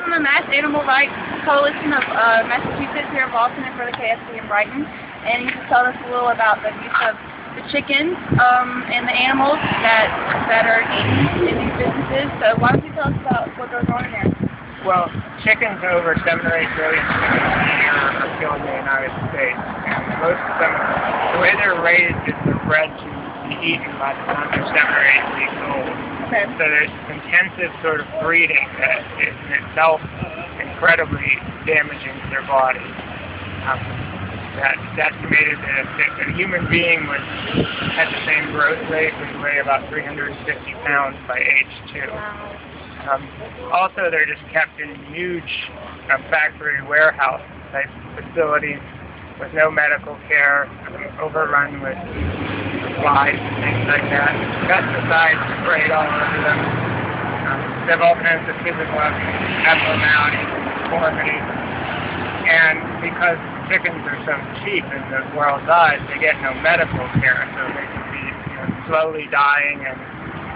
from the Mass Animal Rights Coalition of Massachusetts here in Boston and for the KFC in Brighton. And you can tell us a little about the use of the chickens and the animals that are eaten in these businesses. So why don't you tell us about what goes on in there? Well, chickens, over 7 or 8 billion chickens a year are killed in the United States. And most of them, the way they're raised is they're bred to be eaten by the time they're 7 or 8 weeks old. Okay. So there's intensive sort of breeding that is in itself incredibly damaging to their bodies. It's estimated that if a human being had the same growth rate, would weigh about 350 pounds by age 2. Also, they're just kept in huge factory warehouse type facilities with no medical care, overrun with flies and things like that. Pesticides sprayed all over them. They've all kinds of physical abnormalities and deformities. And because chickens are so cheap in the world's eyes, they get no medical care, so they can be slowly dying and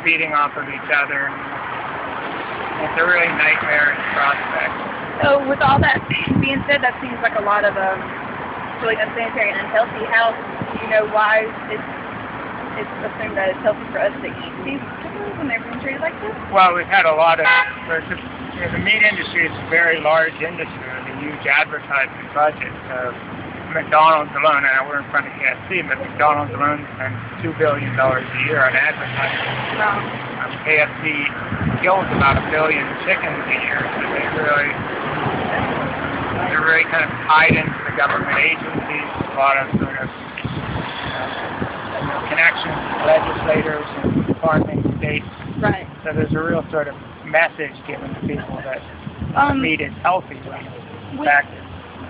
feeding off of each other. It's a really nightmarish prospect. So with all that being said, that seems like a lot of really unsanitary and unhealthy. How do you know why it's assumed that it's healthy for us to eat these chickens when they're being treated like this? Well, we've had a lot of, the meat industry is a very large industry with a huge advertising budget. So McDonald's alone, and we're in front of KFC, but McDonald's alone spends $2 billion a year on advertising. Wow. KFC kills about 1 billion chickens a year, so they're really kind of tied into the government agencies, a lot of sort of connections with legislators and farming states. Right. So there's a real sort of message given to people that meat is healthy.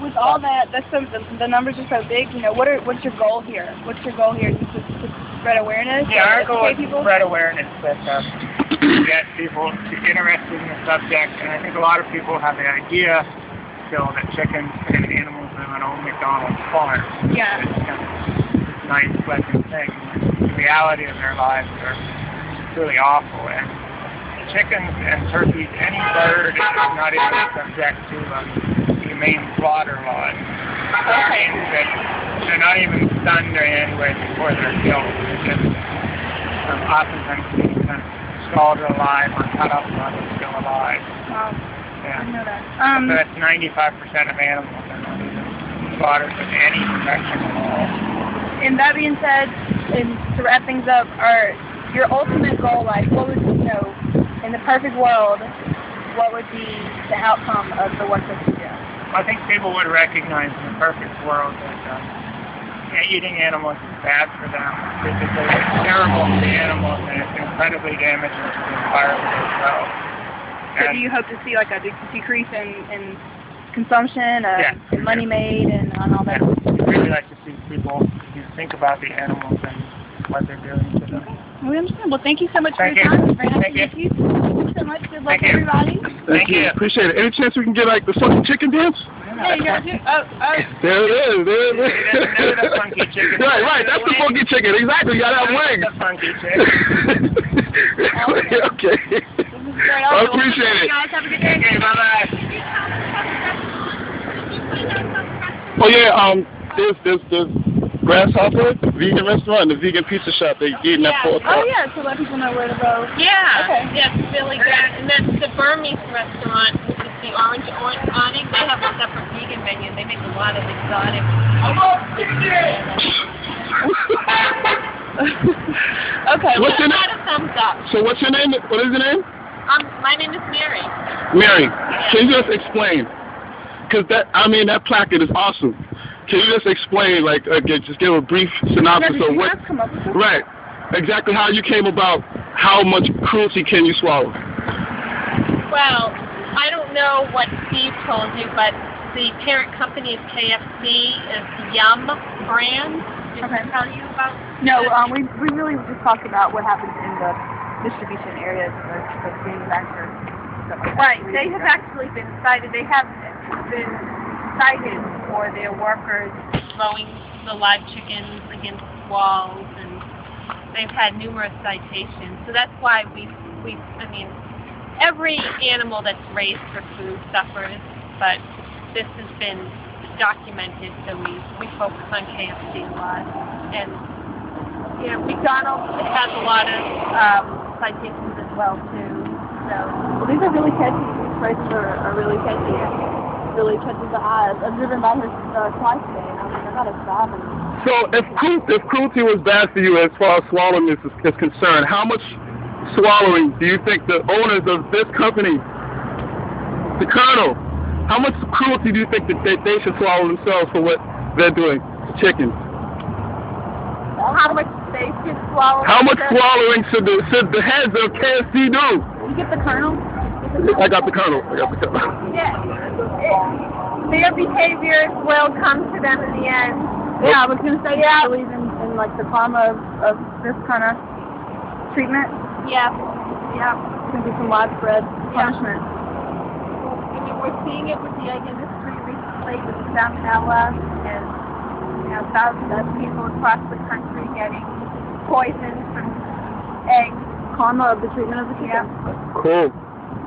With all that, the numbers are so big. What's your goal here? What's your goal here? Just to spread awareness? Yeah, our goal is to spread awareness, that get people interested in the subject. And I think a lot of people have the idea still that chickens and animals live on old McDonald's farms. Yeah. It's kind of this nice, pleasant thing. The reality of their lives are really awful. And chickens and turkeys, any bird is not even subject to humane slaughter laws. Okay. They're not even stunned or in any way before they're killed. They're just oftentimes being kind of scalded alive or cut up while they're still alive. Wow. Yeah. I know that. So that's 95% of animals that are not even slaughtered with any protection at all. And that being said, and to wrap things up, your ultimate goal, what would in the perfect world, what would be the outcome of the work that you do? I think people would recognize in the perfect world that eating animals is bad for them. It's terrible for the animals, and it's incredibly damaging to the environment as well. So do you hope to see like a decrease in consumption, in money made, and on all that? I'd really like to see people think about the animals and what they're doing to them. We understand. Well, thank you so much for your time. It's very nice to meet you. Thank you so much. Good luck, everybody. Thank you. Appreciate it. Any chance we can get the funky chicken dance? Hey, you got to There it is. The funky chicken. Right. That's the funky chicken. Exactly. You got to have wings. The funky chicken. Okay. I appreciate it. Guys, have a good day. Okay, bye-bye. Oh yeah. There's Grasshopper, vegan restaurant, and the vegan pizza shop. They're eating at 4 o'clock. Oh yeah, to let people know where to go. Yeah. Okay. Yeah, it's really good. And then the Burmese restaurant, which is the Orange Awning, they have a separate vegan menu. They make a lot of exotic. Okay. What's your name? A thumbs up. So what's your name? What is your name? My name is Mary. Mary. Can you just explain? Because that placard is awesome. Can you just explain, just give a brief synopsis of what? Right. Exactly how you came about. How much cruelty can you swallow? Well, I don't know what Steve told you, but the parent company of KFC is Yum Brand. Did he tell you about? No, we really just talked about what happens in the distribution areas of manufacturers. Right. They have actually been cited. They have been cited for their workers throwing the live chickens against walls, and they've had numerous citations. So that's why every animal that's raised for food suffers, but this has been documented, so we focus on KFC a lot. And you know, McDonald's has a lot of citations as well too. So these are really catchy. These prices are really catchy. Really catches the eyes. I've driven by her twice today, and I was like, I gotta stop. So if cruelty was bad for you as far as swallowing is concerned, how much swallowing do you think the owners of this company, the Colonel, how much cruelty do you think that they should swallow themselves for what they're doing to chickens? How much they should swallow? How much swallowing should the heads of KFC do? You get the Colonel? I got the Colonel. Yeah. Their behaviors will come to them in the end. Yeah, I was going to say, I believe in like the karma of this kind of treatment. Yeah. Yeah. It's going to be some widespread punishment. I mean, we're seeing it with the egg industry recently with salmonella, and you know, thousands of people across the country getting poisoned from eggs. Karma of the treatment of the chicken. Yeah. Cool.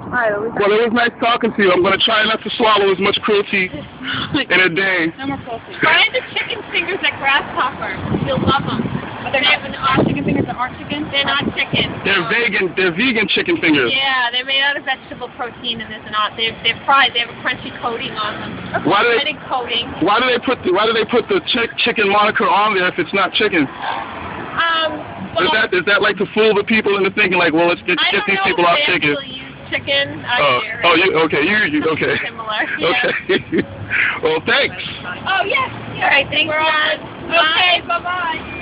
Right, well, it was nice talking to you. I'm going to try not to swallow as much cruelty in a day. No more cruelty. Try the chicken fingers at Grasshopper. You'll love them. But they're not chicken fingers that aren't chicken? They're not chicken. They're vegan. They're vegan chicken fingers. Yeah, they're made out of vegetable protein, and they're fried. They have a crunchy coating on them. Why do they put the chicken moniker on there if it's not chicken? Well, is that like to fool the people into thinking like, well, let's get these people off chicken? Chicken. Okay. Okay. Similar. Yeah. Okay. Well, thanks. Oh yes. All right. Thanks. We're on. Okay. Bye bye.